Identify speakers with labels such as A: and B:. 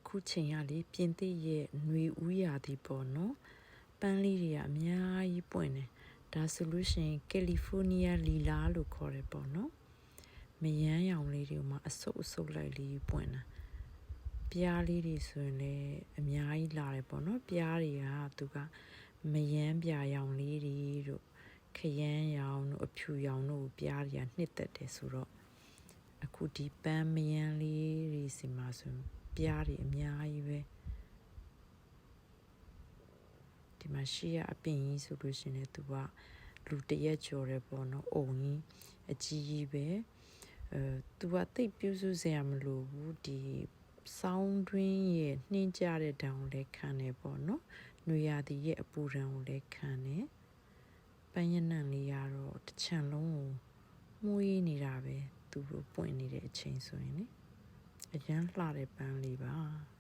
A: အခုချိန်ရလေပြင်သစ်ရဲ့ຫນွေဦးရာသီပေါ့နော်ပန်းလေးတွေကအများကြီးပွင့်တယ်ဒါဆိုလို့ရှိရင်ကယ်လီဖိုးနီးယားလီလာလို့ခေါ်တယ်ပေါ့နော်မယမ်းရောင်လေးတွေမှာအဆုပ်လိုက်လေးပွင့်တာပြားလေးတွေဆိုရင်လည်းအများကြီးလာတယ်ပေါ့နော်ပြားတွေကသူကမယမ်းပြာရောင်လေးတွေတို့ခရမ်းရောင်တို့အဖြူရောင်တို့ပြားတွေကနှစ်သက်တယ်ဆိုတော့အခုဒီပန်းမယမ်းလေးတွေစီမှာဆိုပြားတွေအများကြီးပဲဒီမှာရှိရအပင်ကြီးဆိုလို့ရှိရင်သူကလူတရက်ကျော်တယ်ပေါ့နော်အုံကြီးအကြီးကြီးပဲသူကတိတ်ပြုစုစရာမလိုဘူးဒီဆောင်းတွင်းရဲ့နှင်းကြတဲ့တံကိုလည်းခံတယ်ပေါ့နော်။နွေရာသီရဲ့အပူတံကိုလည်းခံတယ်။ပန်းရနံလေးကတော့တစ်ချံလုံးကိုမှုေးနေတာပဲသူတို့ပွင့်နေတဲ့အချိန်ဆိုရင်လေအရန်လှတဲ့ပန်းလေးပါ။